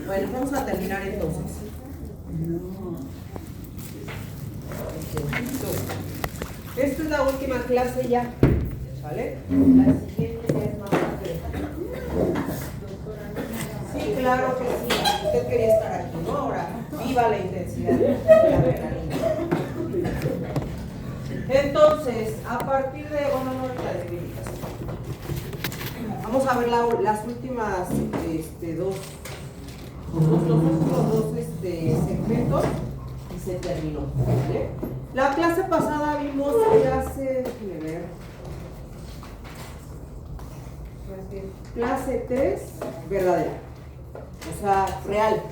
Bueno, vamos a terminar entonces. Esta es la última clase ya, ¿vale? La siguiente ya es más tarde. Sí, claro que sí. Usted quería estar aquí, ¿no? Ahora, viva la intensidad de la adrenalina. Entonces, a partir de, bueno, no la debilitas. Vamos a ver las últimas dos segmentos y se terminó, ¿vale? La clase pasada vimos clase 3 verdadera, o sea, real.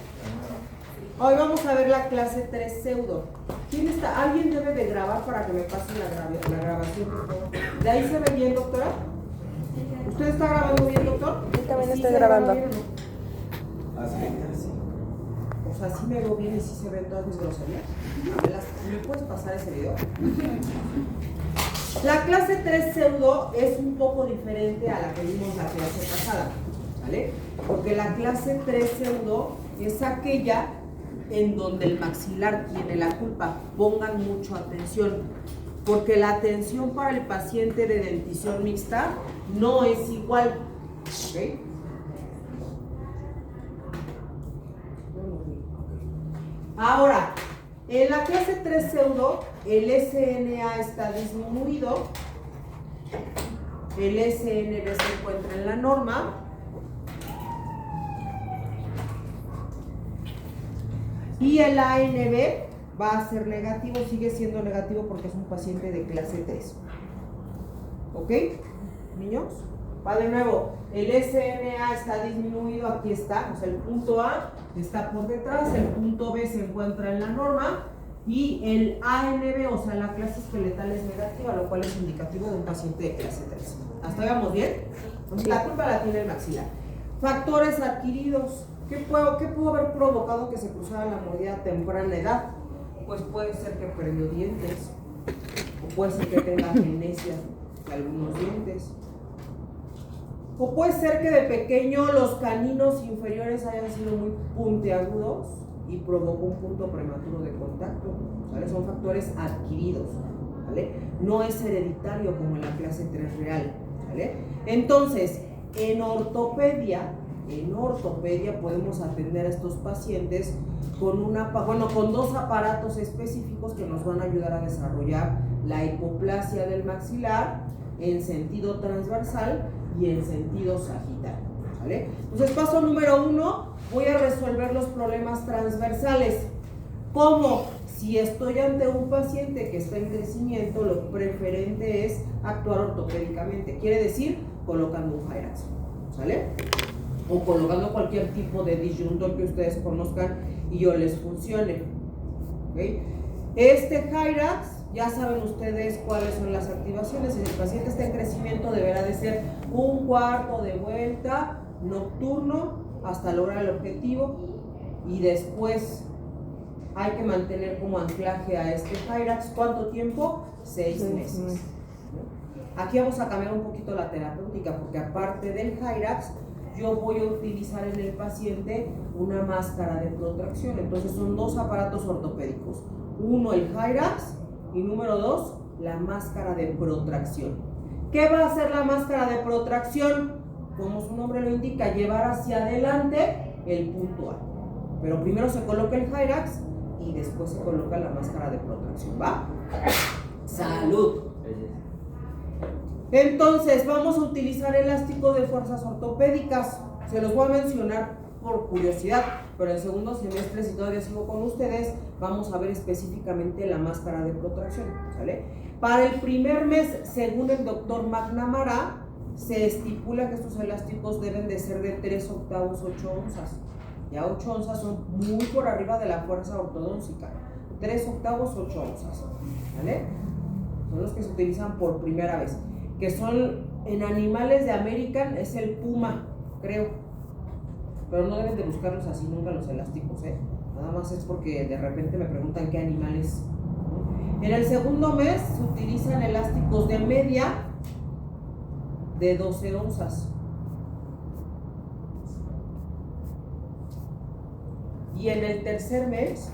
Hoy vamos a ver la clase 3 pseudo. ¿Quién está? ¿Alguien debe de grabar para que me pase la grabación, por favor? ¿De ahí se ve bien, doctora? ¿Usted está grabando bien, doctor? Yo también ¿Sí estoy grabando. Bien, ¿no? O sea, sí me veo bien y sí se ven todas mis groserías. ¿Me puedes pasar ese video? La clase 3 pseudo es un poco diferente a la que vimos la clase pasada, ¿vale? Porque la clase 3 pseudo es aquella en donde el maxilar tiene la culpa. Pongan mucho atención, porque la atención para el paciente de dentición mixta no es igual, ¿ok? Ahora, en la clase 3 pseudo, el SNA está disminuido, el SNB se encuentra en la norma, y el ANB va a ser negativo, sigue siendo negativo porque es un paciente de clase 3. ¿Ok, niños? Va de nuevo, el SNA está disminuido, aquí está, o sea, el punto A está por detrás, el punto B se encuentra en la norma, y el ANB, o sea, la clase esqueletal es negativa, lo cual es indicativo de un paciente de clase 3. ¿Hasta ahí vamos bien? Entonces, la culpa la tiene el maxilar. Factores adquiridos. ¿Qué pudo haber provocado que se cruzara la mordida a temprana edad? Pues puede ser que perdió dientes, o puede ser que tenga amnesia de algunos dientes, o puede ser que de pequeño los caninos inferiores hayan sido muy puntiagudos y provocó un punto prematuro de contacto, ¿vale? Son factores adquiridos, ¿vale? No es hereditario como en la clase 3 real, ¿vale? Entonces, en ortopedia podemos atender a estos pacientes con dos aparatos específicos que nos van a ayudar a desarrollar la hipoplasia del maxilar en sentido transversal y en sentido sagital, ¿vale? Entonces, paso número 1, voy a resolver los problemas transversales. ¿Cómo? Si estoy ante un paciente que está en crecimiento, lo preferente es actuar ortopédicamente, quiere decir colocando un Hyrax, ¿sale? O colocando cualquier tipo de disyuntor que ustedes conozcan y o les funcione, ¿ok? Este Hyrax, ya saben ustedes cuáles son las activaciones. Si el paciente está en crecimiento, deberá de ser un cuarto de vuelta nocturno hasta lograr el objetivo, y después hay que mantener como anclaje a este Hyrax. ¿Cuánto tiempo? 6 meses. Aquí vamos a cambiar un poquito la terapéutica, porque aparte del Hyrax, yo voy a utilizar en el paciente una máscara de protracción. Entonces son dos aparatos ortopédicos. Uno, el Hyrax, y número 2, la máscara de protracción. ¿Qué va a hacer la máscara de protracción? Como su nombre lo indica, llevar hacia adelante el punto A. Pero primero se coloca el Hyrax y después se coloca la máscara de protracción, ¿va? ¡Salud! Entonces, vamos a utilizar elásticos de fuerzas ortopédicas. Se los voy a mencionar por curiosidad, pero en segundo semestre, si todavía sigo con ustedes, vamos a ver específicamente la máscara de protracción, ¿sale? Para el primer mes, según el doctor McNamara, se estipula que estos elásticos deben de ser de 3 octavos 8 onzas. Ya 8 onzas son muy por arriba de la fuerza ortodóntica. 3 octavos 8 onzas, ¿vale? Son los que se utilizan por primera vez. Que son en animales de American, es el puma, creo. Pero no deben de buscarlos así nunca los elásticos, ¿eh? Nada más es porque de repente me preguntan qué animales. En el segundo mes se utilizan elásticos de media de 12 onzas. y en el tercer mes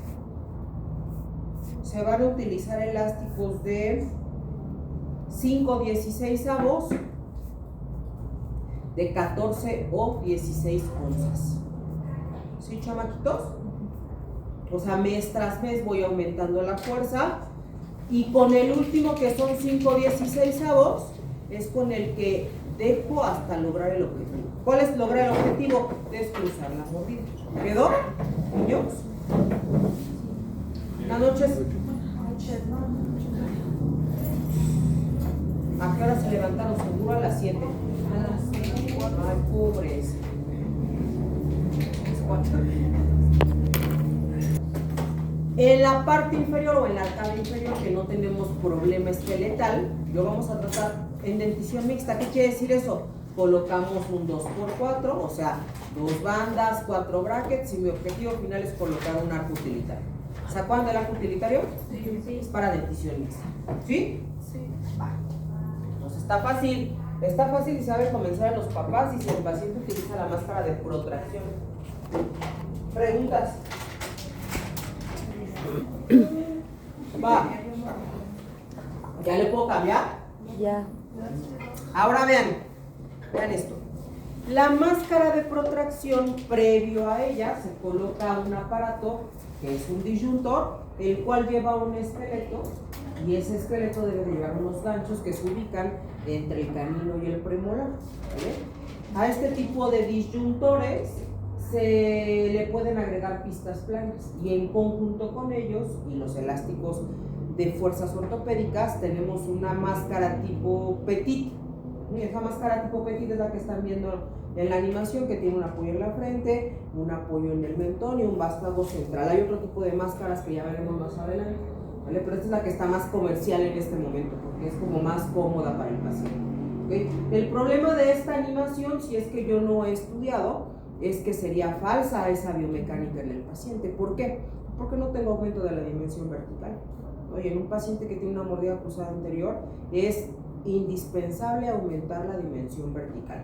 se van a utilizar elásticos de 5/16 de 14 o 16 onzas. ¿Sí, chamaquitos? O sea, mes tras mes voy aumentando la fuerza, y con el último, que son 5/16, es con el que dejo hasta lograr el objetivo. ¿Cuál es lograr el objetivo? Descruzar la mordida. ¿Quedó, niños? Buenas noches. ¿A qué hora se levantaron? Seguro a las 7. A las 7. Ay, pobres. En la parte inferior o en la arcada inferior, que no tenemos problema esqueletal, lo vamos a tratar en dentición mixta. ¿Qué quiere decir eso? Colocamos un 2x4, o sea, 2 bandas, 4 brackets, y mi objetivo final es colocar un arco utilitario. ¿Se acuerdan del arco utilitario? Sí. Es para dentición mixta. ¿Sí? Sí. Vale. Entonces está fácil y sabe comenzar a los papás y si el paciente utiliza la máscara de protracción. ¿Preguntas? Va. ¿Ya le puedo cambiar? Ya. Ahora vean esto. La máscara de protracción, previo a ella, se coloca un aparato que es un disyuntor, el cual lleva un esqueleto, y ese esqueleto debe llevar unos ganchos que se ubican entre el canino y el premolar, ¿vale? A este tipo de disyuntores se le pueden agregar pistas planas, y en conjunto con ellos y los elásticos de fuerzas ortopédicas tenemos una máscara tipo petit. Esa máscara tipo petit es la que están viendo en la animación, que tiene un apoyo en la frente, un apoyo en el mentón y un vástago central. Hay otro tipo de máscaras que ya veremos más adelante, ¿vale? Pero esta es la que está más comercial en este momento, porque es como más cómoda para el paciente, ¿okay? El problema de esta animación, si es que yo no he estudiado, es que sería falsa esa biomecánica en el paciente. ¿Por qué? Porque no tengo aumento de la dimensión vertical. Oye, en un paciente que tiene una mordida cruzada anterior es indispensable aumentar la dimensión vertical.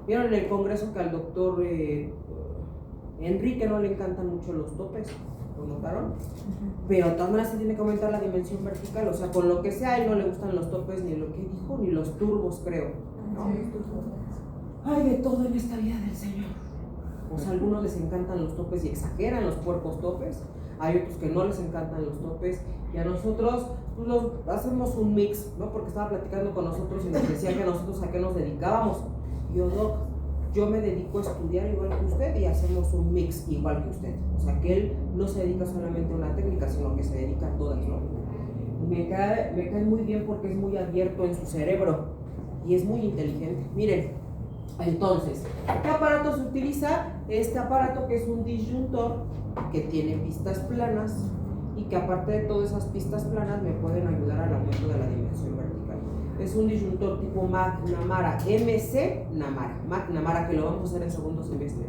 Vieron en el congreso que al doctor Enrique no le encantan mucho los topes, ¿lo notaron? Pero de todas maneras se tiene que aumentar la dimensión vertical, o sea, con lo que sea, a él no le gustan los topes, ni lo que dijo, ni los turbos, creo, ¿no? Hay de todo en esta vida del Señor. O sea, a algunos les encantan los topes y exageran los puercos topes, hay otros que no les encantan los topes, y a nosotros pues, hacemos un mix, ¿no? Porque estaba platicando con nosotros y nos decía que nosotros a qué nos dedicábamos. Yo, doc, yo me dedico a estudiar igual que usted y hacemos un mix igual que usted. O sea, que él no se dedica solamente a una técnica, sino que se dedica a todas, ¿no? Me cae muy bien porque es muy abierto en su cerebro y es muy inteligente. Miren, entonces, ¿qué aparato se utiliza? Este aparato, que es un disyuntor, que tiene pistas planas y que aparte de todas esas pistas planas me pueden ayudar al aumento de la dimensión vertical. Es un disyuntor tipo McNamara, McNamara, que lo vamos a hacer en segundo semestre.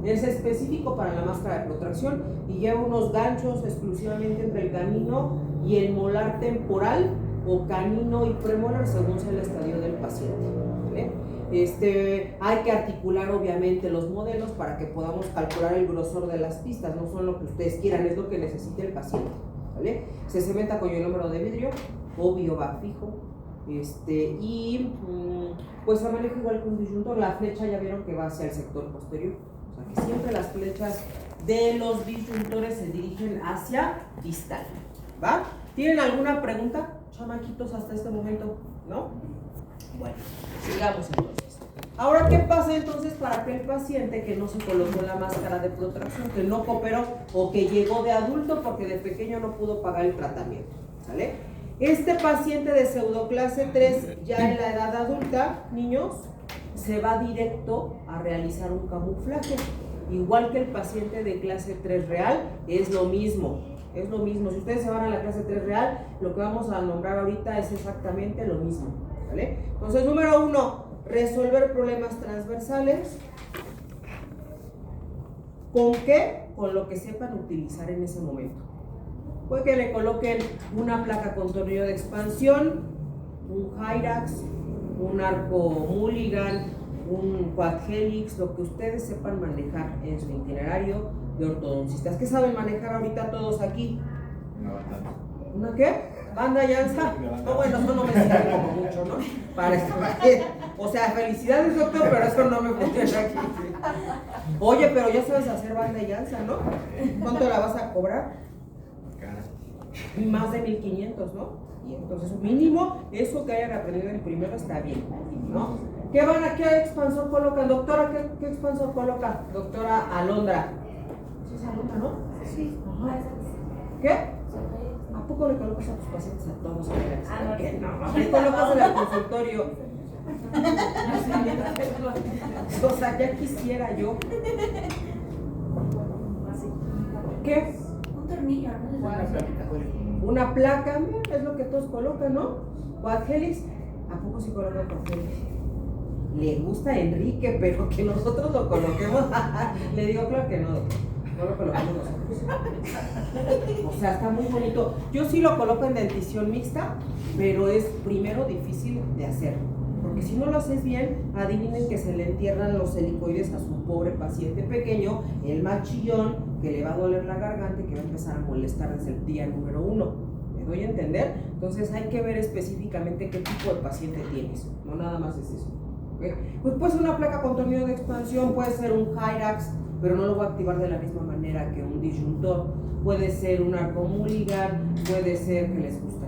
Es específico para la máscara de protracción y lleva unos ganchos exclusivamente entre el canino y el molar temporal, o canino y premolar, según sea el estadio del paciente, ¿vale? Hay que articular obviamente los modelos para que podamos calcular el grosor de las pistas. No son lo que ustedes quieran, es lo que necesite el paciente, ¿vale? Se cementa con ionómero de vidrio, obvio va fijo, pues se maneja igual que un disyuntor. La flecha ya vieron que va hacia el sector posterior, o sea que siempre las flechas de los disyuntores se dirigen hacia distal, ¿va? ¿Tienen alguna pregunta, chamaquitos, hasta este momento? ¿No? Bueno, sigamos entonces. Ahora, ¿qué pasa entonces para aquel paciente que no se colocó la máscara de protracción, que no cooperó o que llegó de adulto porque de pequeño no pudo pagar el tratamiento? ¿Sale? Este paciente de pseudoclase 3, ya en la edad adulta, niños, se va directo a realizar un camuflaje. Igual que el paciente de clase 3 real, es lo mismo. Es lo mismo. Si ustedes se van a la clase 3 real, lo que vamos a nombrar ahorita es exactamente lo mismo, ¿vale? Entonces, número 1, resolver problemas transversales. ¿Con qué? Con lo que sepan utilizar en ese momento. Puede que le coloquen una placa con tornillo de expansión, un Hyrax, un arco Mulligan, un quad helix, lo que ustedes sepan manejar en su itinerario de ortodoncistas. ¿Qué saben manejar ahorita todos aquí? Una banda. ¿Una qué? ¿Banda llanza? No, bueno, eso no me sirve como mucho, ¿no? Para esto. O sea, felicidades, doctor, pero eso no me funciona aquí. Oye, pero ya sabes hacer banda llanza, ¿no? ¿Cuánto la vas a cobrar? Cara. Más de 1500, ¿no? Y entonces, mínimo, eso que hayan aprendido en primero está bien, ¿no? ¿Qué expansor colocan? Doctora, ¿qué expansor coloca? Doctora Alondra. ¿Sí es Alondra, no? Sí. Ajá. ¿Qué? ¿A poco le colocas a tus pacientes a todos? ¿Qué no? Le colocas en el consultorio. O sea, ya quisiera yo. ¿Qué? Un tornillo, ¿no? Una platita, güey. Una placa, mira, es lo que todos colocan, ¿no? Quad helix, ¿a poco se coloca quad helix? Le gusta a Enrique, pero que nosotros lo coloquemos. Le digo, claro que no, no lo colocamos nosotros. O sea, está muy bonito. Yo sí lo coloco en dentición mixta, pero es primero difícil de hacer. Porque si no lo haces bien, adivinen que se le entierran los helicoides a su pobre paciente pequeño, el más chillón, que le va a doler la garganta y que va a empezar a molestar desde el día número 1. ¿Me doy a entender? Entonces hay que ver específicamente qué tipo de paciente tienes. No nada más es eso. ¿Okay? Pues puede ser una placa con tornillo de expansión, puede ser un Hyrax, pero no lo voy a activar de la misma manera que un disyuntor. Puede ser un arco Mulligan, puede ser que les gusta.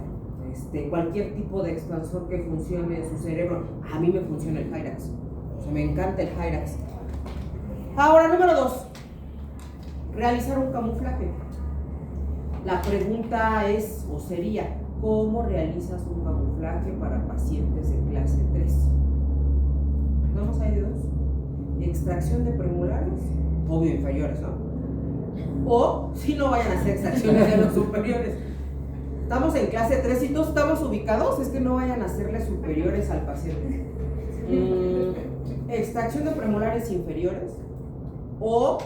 Cualquier tipo de expansor que funcione en su cerebro. A mí me funciona el Hyrax. O sea, me encanta el Hyrax. Ahora, número 2. Realizar un camuflaje. La pregunta es, o sería, ¿cómo realizas un camuflaje para pacientes de clase 3? Vamos a ir de 2. Extracción de premolares, obvio inferiores, ¿no? O, si no vayan a hacer extracciones de los superiores. Estamos en clase 3 y todos estamos ubicados, es que no vayan a hacerle superiores al paciente. Extracción de premolares inferiores o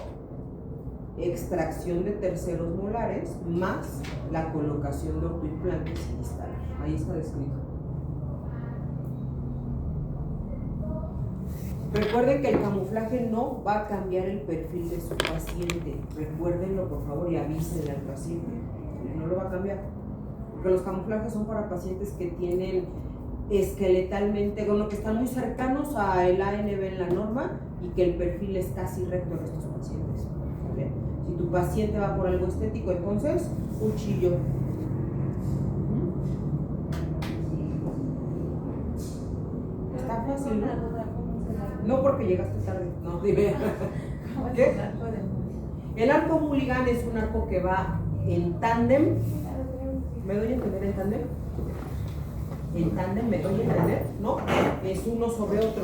extracción de terceros molares más la colocación de ortoimplantes y distales. Ahí está descrito. Recuerden que el camuflaje no va a cambiar el perfil de su paciente. Recuérdenlo, por favor, y avísenle al paciente. No lo va a cambiar. Porque los camuflajes son para pacientes que tienen esqueletalmente, bueno, que están muy cercanos al ANB en la norma y que el perfil es casi recto en estos pacientes. ¿Vale? Si tu paciente va por algo estético, entonces, cuchillo. Está fácil, ¿no? No porque llegaste tarde, no, dime. ¿Qué? El arco Mulligan es un arco que va en tándem. ¿Me doy a entender en tándem? En tándem, ¿me doy a entender? ¿No? Es uno sobre otro.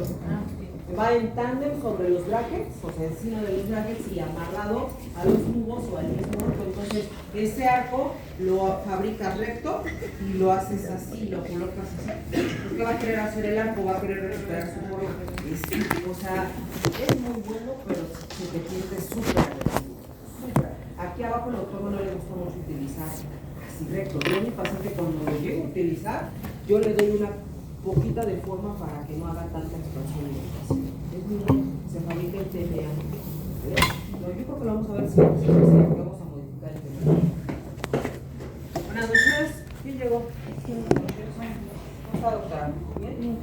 Va en tándem sobre los brackets, o sea, encima de los brackets y amarrado a los tubos o al mismo arco. Entonces, ese arco lo fabricas recto y lo haces así, lo colocas así. ¿Qué va a querer hacer el arco? Va a querer recuperar su forma. O sea, es muy bueno, pero se te siente súper agresivo. Aquí abajo el doctor no le gusta mucho utilizar así recto. Yo a mi paciente cuando lo llego a utilizar, yo le doy una poquita de forma para que no haga tanta expansión. Es muy bueno, se fabrica el TMA. No, yo creo que lo vamos a ver si vamos a modificar el TMA. Buenas noches, ¿quién llegó? ¿Cómo está, doctora? ¿Bien?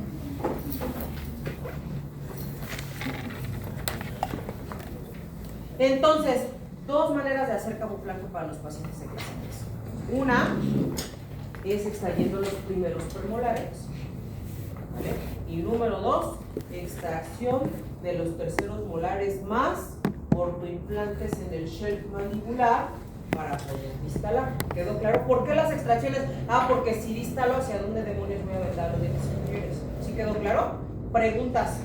Entonces, dos maneras de hacer camuflaje para los pacientes de clase 3. Una es extrayendo los primeros premolares, ¿vale? Y número 2, extracción de los terceros molares más ortoimplantes en el shelf mandibular para poder distalar. ¿Quedó claro? ¿Por qué las extracciones? Porque si distalo, ¿hacia dónde demonios voy a aventar los dientes inferiores? ¿Sí quedó claro? Preguntas.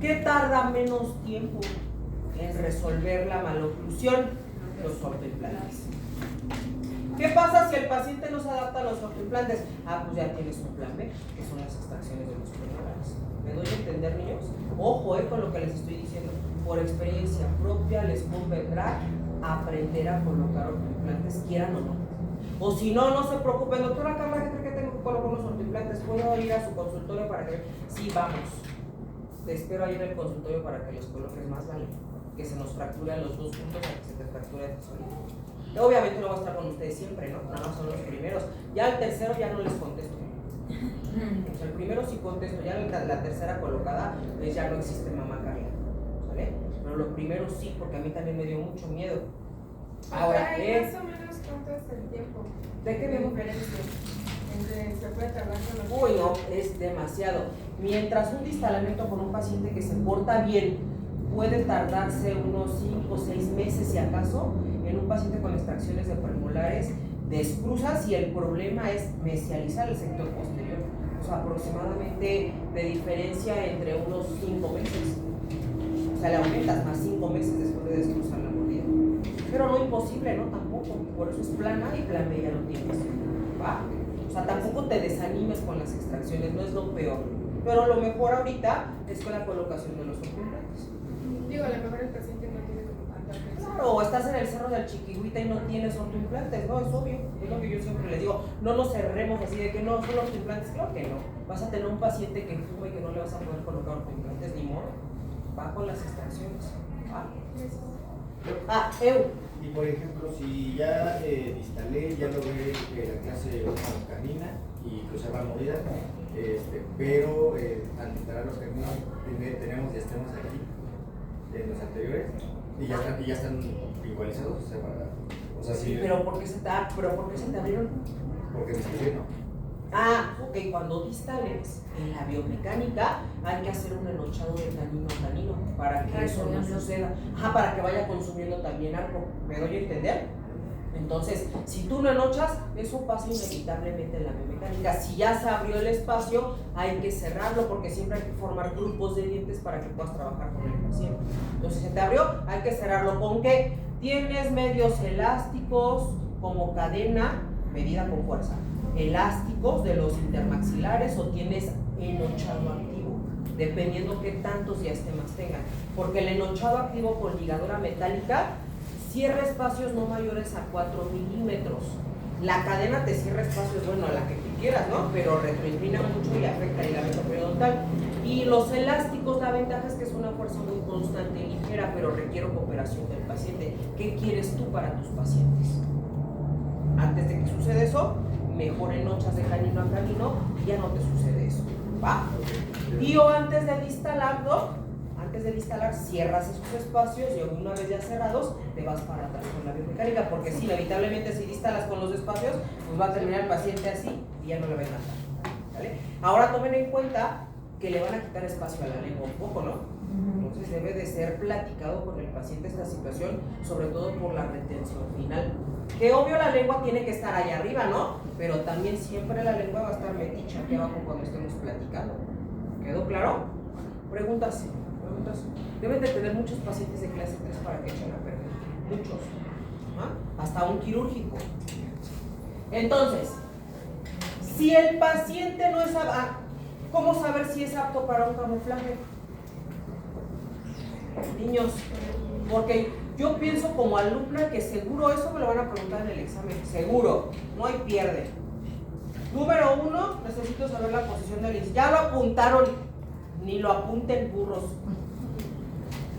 ¿Qué tarda menos tiempo en resolver la maloclusión? Los ortoimplantes. ¿Qué pasa si el paciente no se adapta a los ortoimplantes? Pues ya tienes un plan B, que son las extracciones de los premolares. ¿Me doy a entender, niños? Ojo con lo que les estoy diciendo. Por experiencia propia les convendrá aprender a colocar ortoimplantes, quieran o no. O si no, no se preocupen. Doctora Carla, ¿qué cree que tengo que colocar los ortoimplantes? ¿Puedo ir a su consultorio para que...? Sí, vamos. Te espero ahí en el consultorio para que los coloques, más vale. que se nos fracturan los dos puntos a que se te fractura el solito. Obviamente no voy a estar con ustedes siempre, ¿no? Nada más son los primeros. Ya el tercero ya no les contesto. O sea, el primero sí contesto, ya la tercera colocada, pues ya no existe mamá Carla, ¿vale? Pero lo primero sí, porque a mí también me dio mucho miedo. Ahora, más o menos cuánto es el tiempo ¿de qué me diferencia entre se puede tardar con los Uy, no, es demasiado. Mientras un distalamiento con un paciente que se porta bien puede tardarse unos 5 o 6 meses, si acaso, en un paciente con extracciones de premolares, descruzas y el problema es mesializar el sector posterior. O sea, aproximadamente de diferencia entre unos 5 meses. O sea, le aumentas más 5 meses después de descruzar la mordida. Pero no imposible, ¿no? Tampoco. Por eso es plan A y plan B ya lo tienes. ¿Va? O sea, tampoco te desanimes con las extracciones, no es lo peor. Pero lo mejor ahorita es con la colocación de los implantes. Digo, a lo mejor el paciente no tiene como tanta presión. Claro, o estás en el cerro del Chiquihuita y no tienes ortoimplantes, ¿no? Es obvio. Es lo que yo siempre les digo. No nos cerremos así de que no son ortoimplantes. Claro que no. Vas a tener un paciente que fuma y que no le vas a poder colocar ortoimplantes ni modo. Va con las extracciones. ¿Va? Y por ejemplo, si ya instalé, ya logré la clase canina y cruzar la mordida, pero al instalar los caminos tenemos diastemas aquí, en los anteriores, y ya están igualizados, o sea, Sí, si, pero ¿por qué se te abrieron? porque me estoy no. Ok, cuando distales en la biomecánica hay que hacer un enochado de canino a canino para que eso no suceda. Para que vaya consumiendo también algo. ¿Me doy a entender? Entonces, si tú no enochas, eso pasa inevitablemente en la biomecánica. Si ya se abrió el espacio, hay que cerrarlo porque siempre hay que formar grupos de dientes para que puedas trabajar con el paciente. Entonces, si se te abrió, hay que cerrarlo. ¿Con qué? Tienes medios elásticos como cadena medida con fuerza, elásticos de los intermaxilares o tienes enochado activo, dependiendo qué tantos diastemas tengan. Porque el enochado activo con ligadura metálica cierra espacios no mayores a 4 milímetros. La cadena te cierra espacios, bueno, a la que tú quieras, ¿no? Pero retroinclina mucho y afecta el ligamento periodontal. Y los elásticos, la ventaja es que es una fuerza muy constante y ligera, pero requiere cooperación del paciente. ¿Qué quieres tú para tus pacientes? Antes de que suceda eso, mejor enochas de canino a canino y ya no te sucede eso, ¿va? Y o antes de distalar, cierras esos espacios y una vez ya cerrados, te vas para atrás con la biomecánica, porque sí, inevitablemente si distalas con los espacios, pues va a terminar el paciente así y ya no le va a encantar, ¿vale? Ahora tomen en cuenta que le van a quitar espacio a la lengua un poco, ¿no? Entonces debe de ser platicado con el paciente esta situación, sobre todo por la retención final. Que obvio la lengua tiene que estar allá arriba, ¿no? Pero también siempre la lengua va a estar meticha aquí abajo cuando estemos platicando. ¿Quedó claro? Preguntas. Deben de tener muchos pacientes de clase 3 para que echen a perder. Muchos. Hasta un quirúrgico. Entonces, si el paciente no es apto, ¿cómo saber si es apto para un camuflaje? Niños, porque yo pienso como alumna que seguro eso me lo van a preguntar en el examen, seguro, no hay pierde. Número 1, necesito saber la posición del incisivo. Ya lo apuntaron, ni lo apunten burros.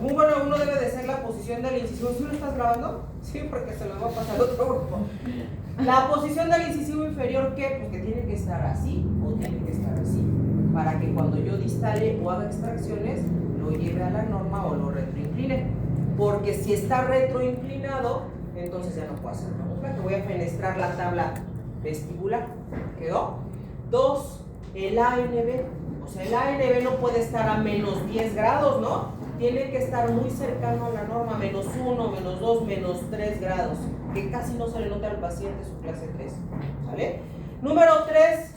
Número 1 debe de ser la posición del incisivo. ¿Sí lo estás grabando? Sí, porque se lo va a pasar a otro grupo. La posición del incisivo inferior, ¿qué? Pues que tiene que estar así o tiene que estar así, para que cuando yo distale o haga extracciones, lo lleve a la norma o lo retroincline. Porque si está retroinclinado, entonces ya no puedo hacer camuflaje. Voy a fenestrar la tabla vestibular. ¿Quedó? 2. El ANB. O sea, el ANB no puede estar a menos 10 grados, ¿no? Tiene que estar muy cercano a la norma, menos 1, menos 2, menos 3 grados. Que casi no se le nota al paciente su clase 3. ¿Vale? Número 3.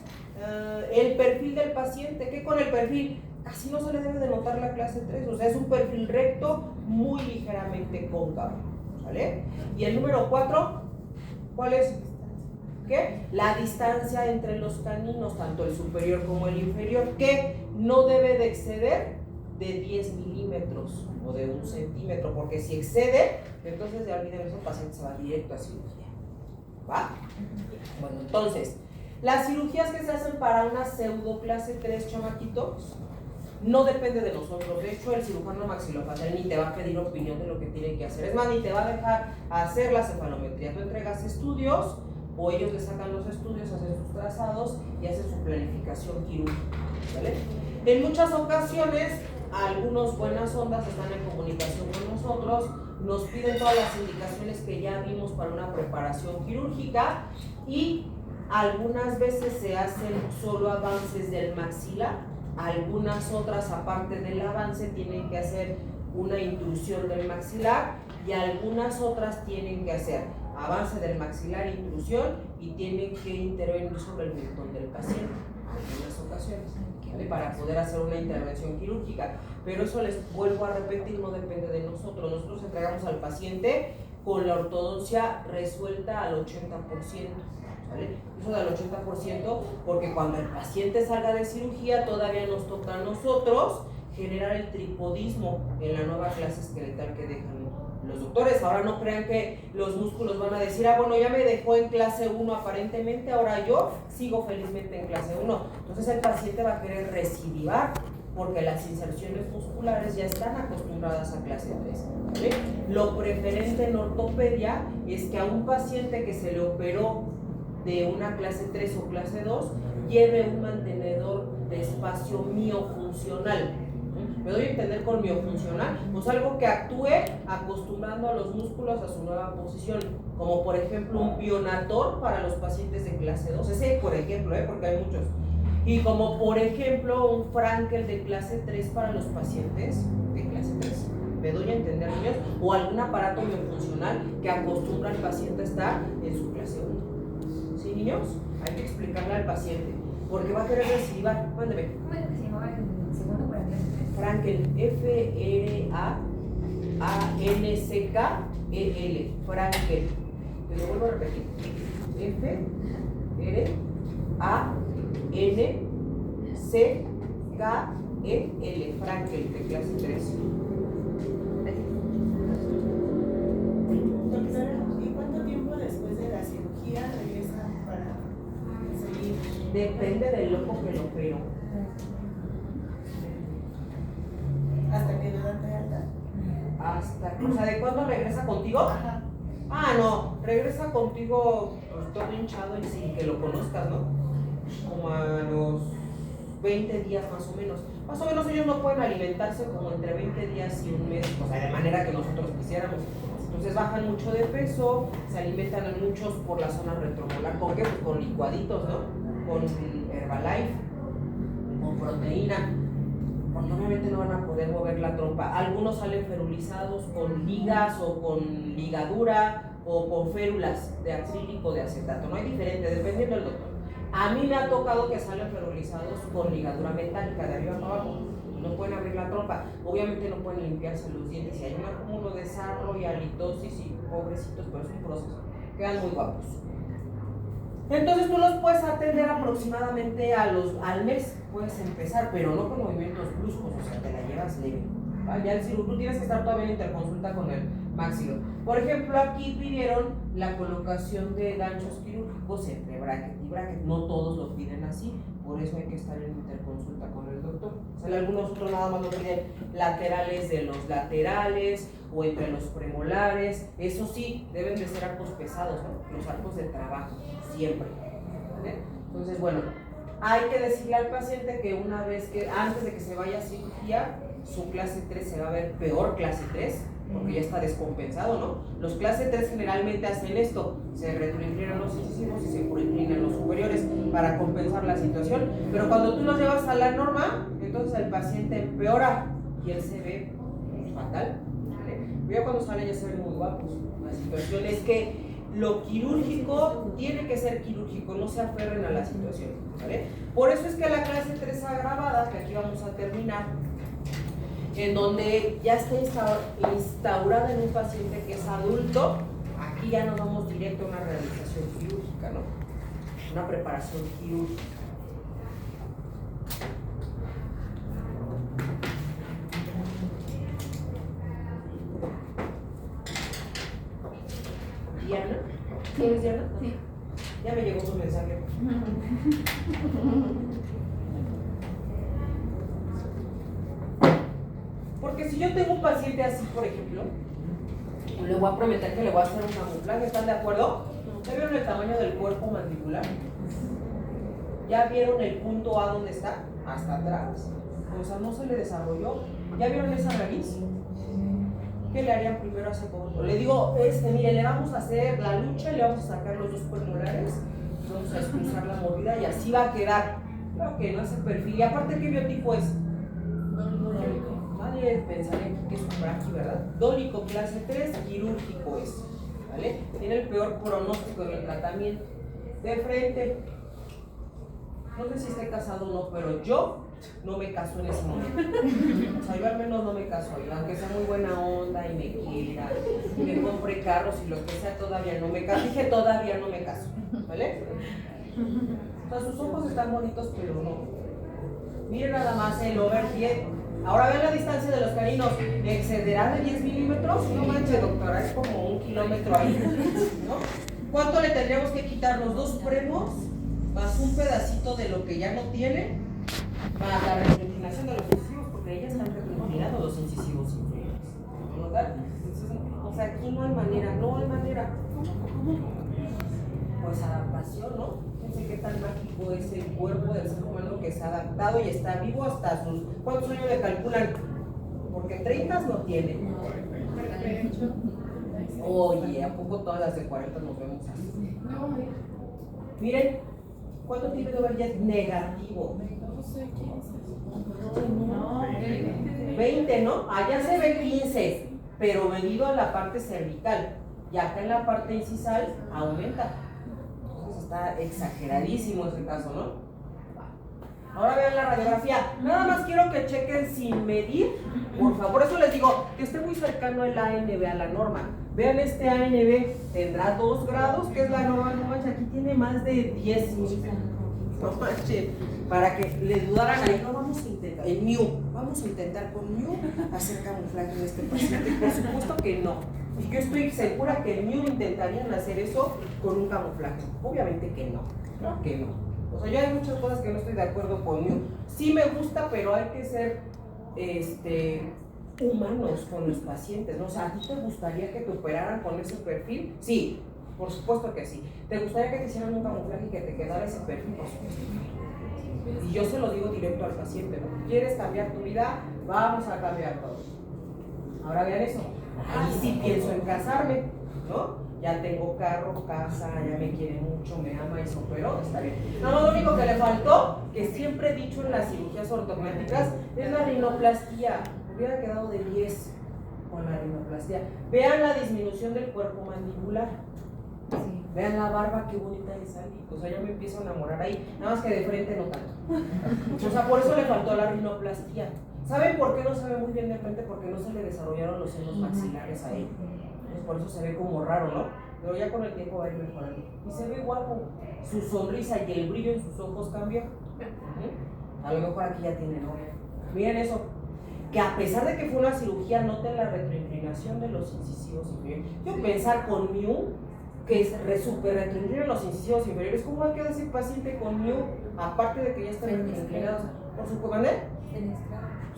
El perfil del paciente. ¿Qué con el perfil? Casi no se le debe de notar la clase 3, o sea, es un perfil recto muy ligeramente cóncavo, ¿vale? Y el número 4, ¿cuál es? ¿Qué? La distancia entre los caninos, tanto el superior como el inferior, que no debe de exceder de 10 milímetros o de 1 centímetro, porque si excede, entonces ya olviden eso, el paciente se va directo a cirugía, ¿va? Bueno, entonces, las cirugías que se hacen para una pseudo clase 3, chamaquitos, no depende de nosotros. De hecho, el cirujano maxilofacial ni te va a pedir opinión de lo que tiene que hacer. Es más, ni te va a dejar hacer la cefalometría. Tú entregas estudios o ellos le sacan los estudios, hacen sus trazados y hacen su planificación quirúrgica, ¿vale? En muchas ocasiones, algunos buenas ondas están en comunicación con nosotros, nos piden todas las indicaciones que ya vimos para una preparación quirúrgica y algunas veces se hacen solo avances del maxilar, algunas otras aparte del avance tienen que hacer una intrusión del maxilar y algunas otras tienen que hacer avance del maxilar, intrusión y tienen que intervenir sobre el mentón del paciente en algunas ocasiones, ¿vale? Para poder hacer una intervención quirúrgica. Pero eso, les vuelvo a repetir, no depende de nosotros. Nosotros entregamos al paciente con la ortodoncia resuelta al 80%, ¿vale? Eso del 80% porque cuando el paciente salga de cirugía todavía nos toca a nosotros generar el tripodismo en la nueva clase esqueletal que dejan los doctores. Ahora no crean que los músculos van a decir, ah, bueno, ya me dejó en clase 1 aparentemente, ahora yo sigo felizmente en clase 1. Entonces el paciente va a querer recidivar porque las inserciones musculares ya están acostumbradas a clase 3, ¿vale? Lo preferente en ortopedia es que a un paciente que se le operó de una clase 3 o clase 2 lleve un mantenedor de espacio miofuncional. ¿Me doy a entender con miofuncional? Pues algo que actúe acostumbrando a los músculos a su nueva posición, como por ejemplo un Pionator para los pacientes de clase 2, ese por ejemplo, porque hay muchos, y como por ejemplo un Frankel de clase 3 para los pacientes de clase 3. ¿Me doy a entender, niños? O algún aparato miofuncional que acostumbra al paciente a estar en su clase 1. ¿Sí, niños? Hay que explicarle al paciente, porque va a querer recibir. Mándeme. ¿Cómo es que se llamaba el segundo para clase 3? Frankel, F-R-A-N-C-K-E-L, Frankel. Te lo vuelvo a repetir. F-R-A-N-C-K-E-L, Frankel, de clase 3. Doctora, ¿y cuánto tiempo después de la cirugía regresa para seguir? Depende del loco que lo operó. ¿Hasta que le dan de alta? O sea, ¿de cuándo regresa contigo? Ajá. Ah, no, regresa contigo pues, todo hinchado y sin que lo conozcas, ¿no? Como a los 20 días más o menos. Más o menos ellos no pueden alimentarse como entre 20 días y un mes, o sea, de manera que nosotros quisiéramos. Entonces bajan mucho de peso, se alimentan en muchos por la zona retromolar. ¿Con qué? Pues con licuaditos, ¿no? Con Herbalife, con proteína. Porque obviamente no van a poder mover la trompa. Algunos salen ferulizados con ligas o con ligadura o con férulas de acrílico o de acetato. No hay diferente, dependiendo del doctor. A mí me ha tocado que salen ferulizados con ligadura metálica de arriba para abajo. No pueden abrir la trompa. Obviamente no pueden limpiarse los dientes. Y hay un acúmulo de sarro y halitosis y pobrecitos, pero es un proceso. Quedan muy guapos. Entonces tú los puedes atender aproximadamente al mes, puedes empezar, pero no con movimientos bruscos, o sea, te la llevas leve. ¿Vale? Ya el cirujano, tú tienes que estar todavía en interconsulta con el maxilo. Por ejemplo, aquí pidieron la colocación de ganchos quirúrgicos entre bracket y bracket. No todos lo piden así, por eso hay que estar en interconsulta con el doctor. O sea, algunos otros nada más lo piden laterales de los laterales o entre los premolares. Eso sí, deben de ser arcos pesados, ¿no? Los arcos de trabajo, siempre. ¿Vale? Entonces, bueno, hay que decirle al paciente que una vez que, antes de que se vaya a cirugía, su clase 3 se va a ver peor clase 3, porque ya está descompensado, ¿no? Los clase 3 generalmente hacen esto, se retroinclinan los incisivos y se inclinan los superiores para compensar la situación, pero cuando tú los llevas a la norma, entonces el paciente empeora y él se ve fatal, ¿vale? Ya cuando sale ya se ven muy guapos. La situación es que lo quirúrgico tiene que ser quirúrgico, no se aferren a la situación, ¿vale? Por eso es que la clase 3 agravada, que aquí vamos a terminar, en donde ya está instaurada en un paciente que es adulto, aquí ya nos vamos directo a una realización quirúrgica, ¿no? Una preparación quirúrgica. Diana, ¿tú eres Diana? Sí. Ya me llegó su mensaje. Porque si yo tengo un paciente así, por ejemplo, le voy a prometer que le voy a hacer un camuflaje, ¿están de acuerdo? ¿Ya vieron el tamaño del cuerpo mandibular? ¿Ya vieron el punto A donde está? Hasta atrás. O sea, no se le desarrolló. ¿Ya vieron esa nariz? ¿Qué le harían primero a ese punto? Le digo, mire, le vamos a hacer la lucha, le vamos a sacar los dos premolares, vamos a expulsar la mordida y así va a quedar. Claro que no ese perfil. Y aparte, ¿qué biotipo es? Nadie pensaría que es un braqui, ¿verdad? Dólico clase 3, quirúrgico es, ¿vale? Tiene el peor pronóstico en el tratamiento. De frente, no sé si esté casado o no, pero yo no me caso en ese momento. O sea, yo al menos no me caso ahí, aunque sea muy buena onda y me quiera, y me compre carros y lo que sea, todavía no me caso. Dije todavía no me caso, ¿vale? O sea, sus ojos están bonitos, pero no. Miren nada más el overhead. Ahora ven la distancia de los caninos. ¿Excederá de 10 milímetros? No manches, doctora, es como 1 kilómetro ahí, ¿no? ¿Cuánto le tendríamos que quitar? ¿Los dos premos? Más un pedacito de lo que ya no tiene, para la retroinclinación de los incisivos, porque ya están retroinclinados los incisivos inferiores. ¿Notar? O sea, aquí no hay manera, no hay manera. ¿Cómo? Pues adaptación, ¿no? Fíjense qué tan mágico es el cuerpo del ser humano que se ha adaptado y está vivo hasta sus... ¿Cuántos años le calculan? Porque 30 no tiene. Oye, ¿a poco todas las de 40 nos vemos así? Miren, ¿cuánto tiene de overhead negativo? 20, ¿no? Allá se ve 15, pero medido a la parte cervical. Y acá en la parte incisal aumenta. Entonces está exageradísimo ese caso, ¿no? Ahora vean la radiografía. Nada más quiero que chequen sin medir, por favor. Por eso les digo que esté muy cercano el ANB a la norma. Vean este ANB, tendrá 2 grados, que es la norma. No manches, aquí tiene más de 10. No manches, para que le dudaran ahí. No, vamos a intentar, el Mu, vamos a intentar con Mu hacer camuflaje en este paciente. Por supuesto que no. Y yo estoy segura que el Mu intentarían hacer eso con un camuflaje. Obviamente que no, claro que no. O sea, yo hay muchas cosas que no estoy de acuerdo con Mu. Sí me gusta, pero hay que ser humanos con los pacientes, ¿no? O sea, ¿a ti te gustaría que te operaran con ese perfil? Sí, por supuesto que sí. ¿Te gustaría que te hicieran un camuflaje y que te quedara ese perfil? Por supuesto. Y yo se lo digo directo al paciente, ¿no? ¿Quieres cambiar tu vida? Vamos a cambiar todo. Ahora vean eso. Ahí sí pienso en casarme, ¿no? Ya tengo carro, casa, ya me quiere mucho, me ama y se operó, está bien. Nada más lo único que le faltó, que siempre he dicho en las cirugías ortognáticas, es la rinoplastia. Hubiera quedado de 10 con la rinoplastia. Vean la disminución del cuerpo mandibular. Vean la barba, qué bonita le sale. O sea, yo me empiezo a enamorar ahí. Nada más que de frente no tanto. O sea, por eso le faltó la rinoplastia. ¿Saben por qué no se ve muy bien de frente? Porque no se le desarrollaron los senos maxilares a él. Entonces, por eso se ve como raro, ¿no? Pero ya con el tiempo va a ir mejorando. Y se ve guapo. Su sonrisa y el brillo en sus ojos cambió. A lo mejor aquí ya tiene novia. Miren eso. Que a pesar de que fue una cirugía, noten la retroinclinación de los incisivos inferiores. Yo pensar con Mu, que es súper retroinclinan los incisivos inferiores, ¿cómo va a quedar ese paciente con Mu? Aparte de que ya están retroinclinados. ¿Por su comandante?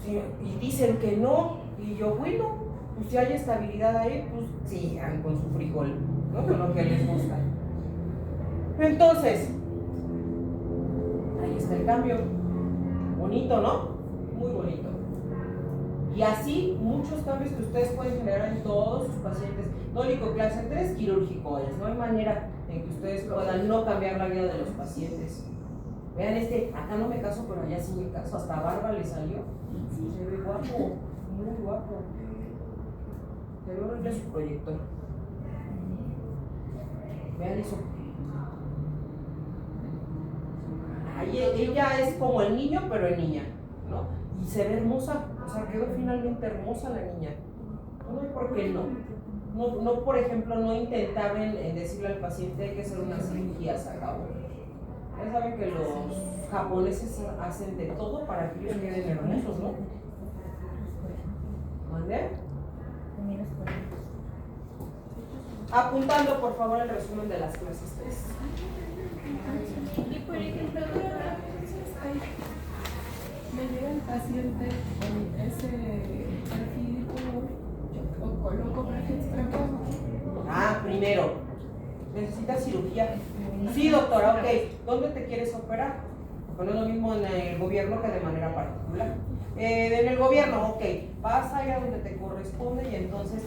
Sí, y dicen que no. Y yo, bueno, pues si hay estabilidad ahí, pues sigan con su frijol, ¿no? Con lo que les gusta. Entonces, ahí está el cambio. Bonito, ¿no? Muy bonito. Y así, muchos cambios que ustedes pueden generar en todos sus pacientes. Dólico clase 3, quirúrgico es. No hay manera en que ustedes puedan no cambiar la vida de los pacientes. Vean acá no me caso, pero allá sí me caso. Hasta barba le salió. Se ve guapo, muy guapo. Se ve horrible su proyector. Vean eso. Ahí ella es como el niño, pero en niña, ¿no? Y se ve hermosa, o sea, quedó finalmente hermosa la niña. No hay por qué no. No, por ejemplo, no intentaban en decirle al paciente hay que hacer una cirugía, se acabó. Ya saben que los japoneses hacen de todo para que ellos queden hermosos, ¿no? ¿Mande? Apuntando, por favor, el resumen de las clases 3. Y por ejemplo, Me llega el paciente con ese perfil o coloco brackets trapezoides. Ah, primero, ¿necesitas cirugía? Sí, doctora, ok. ¿Dónde te quieres operar? Bueno, es lo mismo en el gobierno que de manera particular. En el gobierno, ok, vas a ir a donde te corresponde y entonces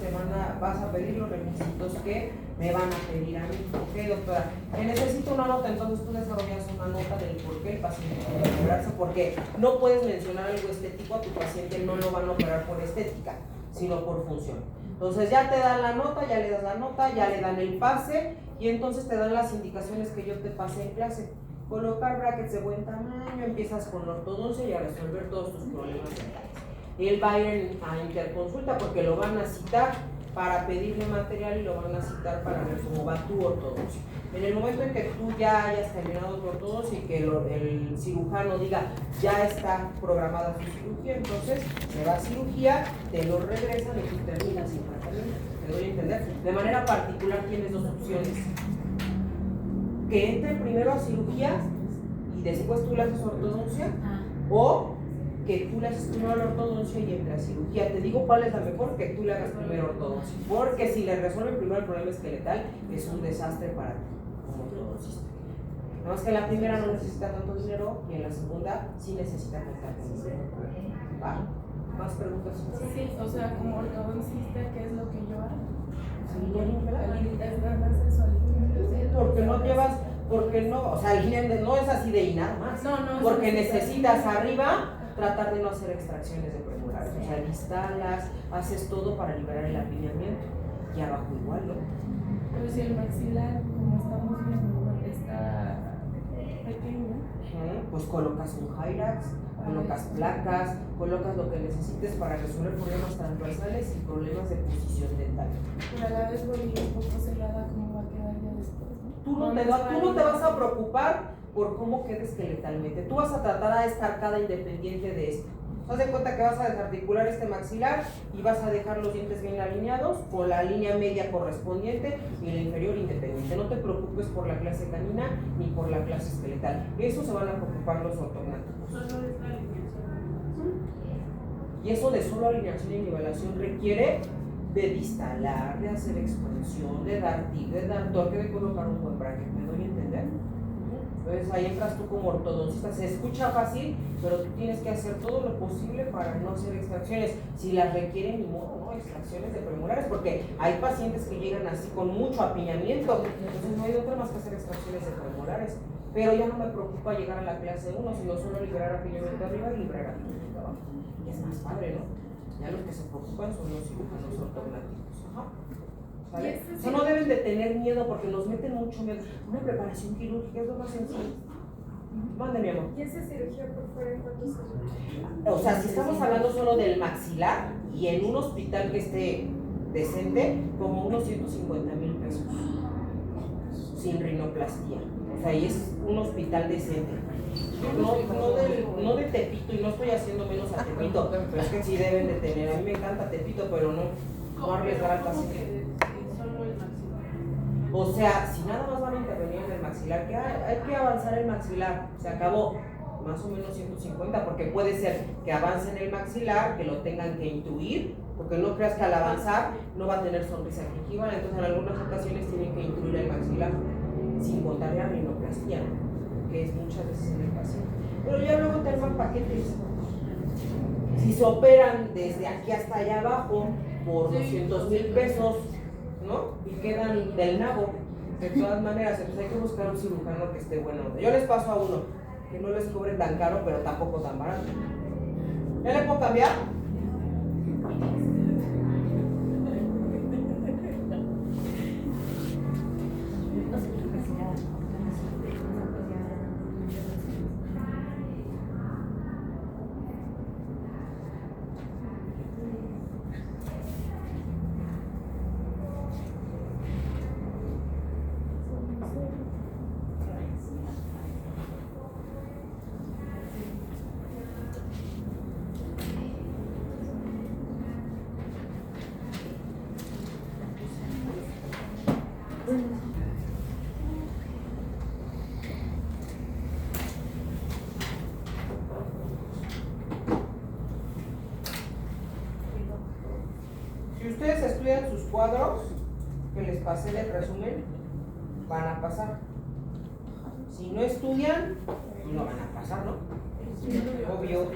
vas a pedir los requisitos que me van a pedir a mí. Ok, doctora, necesito una nota, entonces tú desarrollas una nota del por qué el paciente quiere operarse, porque no puedes mencionar algo estético a tu paciente, no lo van a operar por estética, sino por función. Entonces ya te dan la nota, ya le das la nota, ya le dan el pase y entonces te dan las indicaciones que yo te pasé en clase. Colocar brackets de buen tamaño, empiezas con la ortodoncia y a resolver todos tus problemas dentales. Él va a ir a interconsulta porque lo van a citar para pedirle material y lo van a citar para ver cómo va tu ortodoncia. En el momento en que tú ya hayas terminado tu ortodoncia y que el cirujano diga ya está programada su cirugía, entonces se va a cirugía, te lo regresan y tú terminas sin tratamiento. ¿Te doy a entender? De manera particular tienes dos opciones. Que entre primero a cirugía y después tú le haces ortodoncia, o que tú le haces primero la ortodoncia y entre a cirugía. Te digo cuál es la mejor, que tú le hagas primero ortodoncia, porque si le resuelve primero el problema esqueletal es un desastre para ti como ortodoncista. Nada más que en la primera no necesita tanto dinero y en la segunda sí necesita contar con dinero. ¿Va? ¿Más preguntas? Sí, o sea, como ortodoncista, ¿qué es lo que yo hago? Porque no llevas, porque no, o sea, el INE no es así de y nada más. No, porque necesitas arriba tratar de no hacer extracciones de premolares, o sea, instalas, haces todo para liberar el alineamiento y abajo igual, ¿no? Pero si el maxilar, como estamos viendo, está pequeño, Pues colocas un Hyrax, colocas placas, colocas lo que necesites para resolver problemas transversales y problemas de posición dental. pero a la vez bolilla un poco cerrada, ¿cómo va a quedar ya después? Tú no te vas a preocupar por cómo quede esqueletalmente. Tú vas a tratar a estar cada independiente de esto. Haz de cuenta que vas a desarticular este maxilar y vas a dejar los dientes bien alineados con la línea media correspondiente y la inferior independiente. No te preocupes por la clase canina ni por la clase esqueletal. Eso se van a preocupar los ortognáticos. Solo es la alineación. Y eso de solo alineación y nivelación requiere de distalar, de hacer expansión, de dar tip, de dar torque, de colocar un buen bracket. ¿Me doy a entender? Entonces ahí entras tú como ortodoncista. Se escucha fácil, pero tú tienes que hacer todo lo posible para no hacer extracciones. Si las requieren, ni modo, ¿no? Extracciones de premolares, porque hay pacientes que llegan así con mucho apiñamiento. Entonces no hay otra más que hacer extracciones de premolares. Pero ya no me preocupa llegar a la clase 1, sino solo liberar apiñamiento arriba y liberar apiñamiento abajo. Y es más padre, ¿no? Ya los que se preocupan son los cirujanos ortognáticos. ¿Vale? Eso no deben de tener miedo porque nos meten mucho miedo. Una preparación quirúrgica es lo más sencillo. Mande, mi amor. ¿Y esa cirugía por fuera en cuánto se? O sea, si estamos hablando solo del maxilar y en un hospital que esté decente, como unos 150,000 pesos. Sin rinoplastía. O sea, y es un hospital decente. No de Tepito, y no estoy haciendo menos a Tepito, pero es que sí deben de tener. A mí me encanta Tepito, pero no arriesgar al paciente. Solo el maxilar. O sea, si nada más van a intervenir en el maxilar, que hay que avanzar el maxilar, se acabó, más o menos 150, porque puede ser que avancen el maxilar, que lo tengan que intuir, porque no creas que al avanzar no va a tener sonrisa gingival, entonces en algunas ocasiones tienen que intuir el maxilar, sin contar la rinoplastia, que es muchas veces en el paciente. Pero ya luego te arman paquetes. Si se operan desde aquí hasta allá abajo por 200,000 pesos, ¿no? Y quedan del nabo. De todas maneras, entonces hay que buscar un cirujano que esté bueno. Yo les paso a uno, que no les cobre tan caro, pero tampoco tan barato. ¿Ya le puedo cambiar? cuadros que les pasé de resumen van a pasar. Si no estudian, no van a pasar, ¿no? Obvio.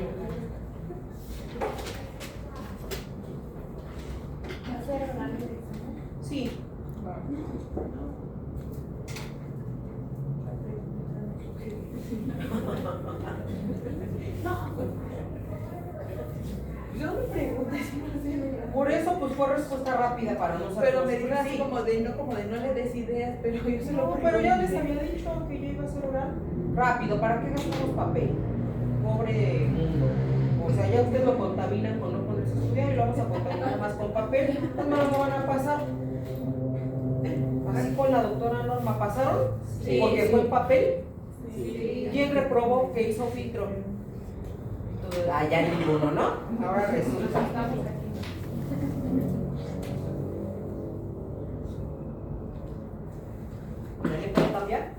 Sí. Yo me pregunté si no sé. Por eso, pues fue respuesta rápida para no saber. Pero me dijo así como de no le des ideas, pero yo se lo No, pero ya les había dicho que yo iba a hacer oral. Rápido, ¿para qué gastamos papel? Pobre mundo. O sea, ya ustedes lo contaminan con no ponerse a estudiar y lo vamos a contaminar más con papel. Pues no lo van a pasar. Así con la doctora Norma, ¿pasaron? Sí, Porque sí. fue en papel. Sí. ¿Quién reprobó que hizo filtro? Ah, ya ninguno, ¿no? Ahora resulta. ¿Me puedo cambiar?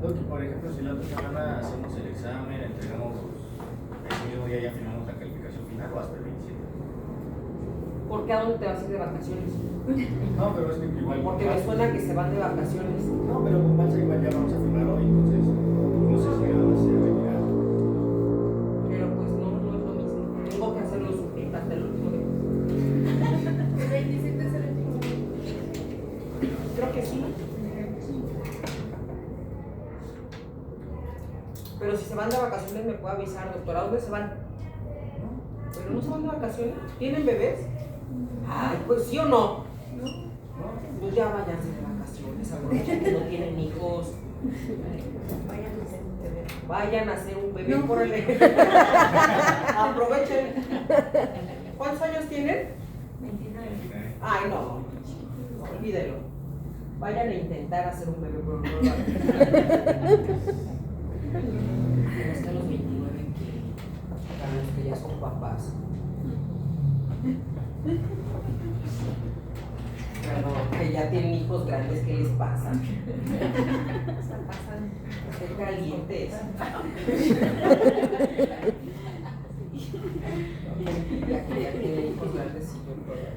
Doc, por ejemplo, si la otra semana hacemos el examen, entregamos ese mismo día ya firmamos la calificación final o hasta el 27. ¿Por qué a dónde te vas a ir de vacaciones? No, pero es que igual. Porque me suena que se van de vacaciones. No, pero con Balsa igual ya vamos a firmar hoy, entonces no sé si va a ser retirado. Pero pues no es lo mismo. Tengo que hacerlo sufrir hasta el último día. El 27 es el último. Creo que sí. Pero si se van de vacaciones me puede avisar, doctora, ¿a dónde se van? Pero no se van de vacaciones. ¿Tienen bebés? Ay, pues sí o no. Pues ya váyanse de vacaciones, aprovechen que no tienen hijos. Vayan a hacer un bebé. Por el... Aprovechen. ¿Cuántos años tienen? 29. Ay, no. Olvídelo. Vayan a intentar hacer un bebé, pero no lo hagan. Hasta los 29 que, para los que ya son papás. Pero que ya tienen hijos grandes, ¿qué les pasa? Estén calientes. Ya que ya tienen hijos grandes y yo todavía.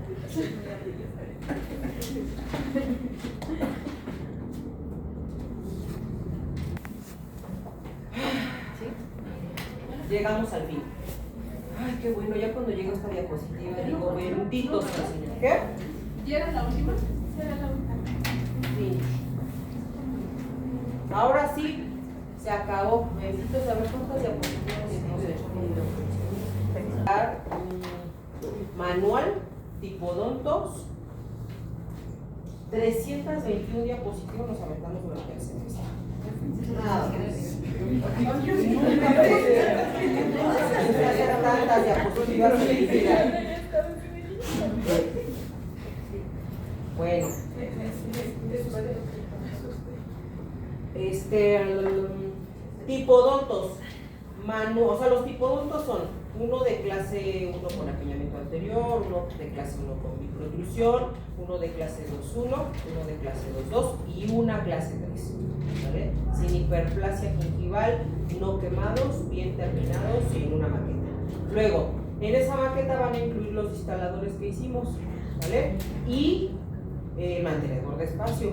Llegamos al fin. Ay, qué bueno, ya cuando llega esta diapositiva digo, bendito sea el Señor. ¿Qué? ¿Ya era la última? Era la última. Sí. Ahora sí, se acabó. Necesito saber cuántas diapositivas hemos hecho. Manual, tipodontos, 321 diapositivas nos aventamos durante el semestre. Nada más. Tantas diapositivas. Bueno, tipodontos, o sea, los tipodontos son uno de clase 1 con apiñamiento anterior, uno de clase 1 con microoclusión, uno de clase 2.1, uno de clase 2.2 y una clase 3, ¿vale? Sin hiperplasia gingival, no quemados, bien terminados y en una maqueta. Luego, en esa maqueta van a incluir los instaladores que hicimos, ¿vale? Y mantenedor de espacio,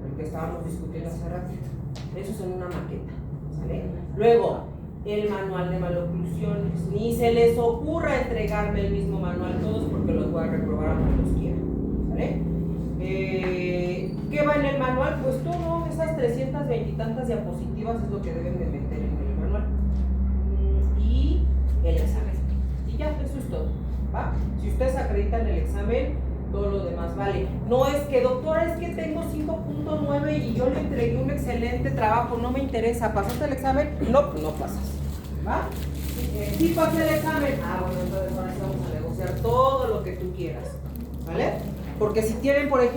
el que estábamos discutiendo hace ratito. Eso es en una maqueta, ¿vale? Luego, el manual de maloclusiones. Ni se les ocurra entregarme el mismo manual todos porque los voy a reprobar aunque los quieran, ¿vale? ¿Qué va en el manual? Pues todo, esas 320 y tantas diapositivas es lo que deben de meter en el manual. Y el examen. Y ya, eso es todo, ¿va? Si ustedes acreditan el examen, todo lo demás vale. No es que, doctora, es que tengo 5.9 y yo le entregué un excelente trabajo, no me interesa. ¿Pasaste el examen? No, pues no pasas. ¿Va? Sí pasé el examen. Ah, bueno, entonces ahora sí vamos a negociar todo lo que tú quieras. ¿Vale? Porque si tienen, por ejemplo,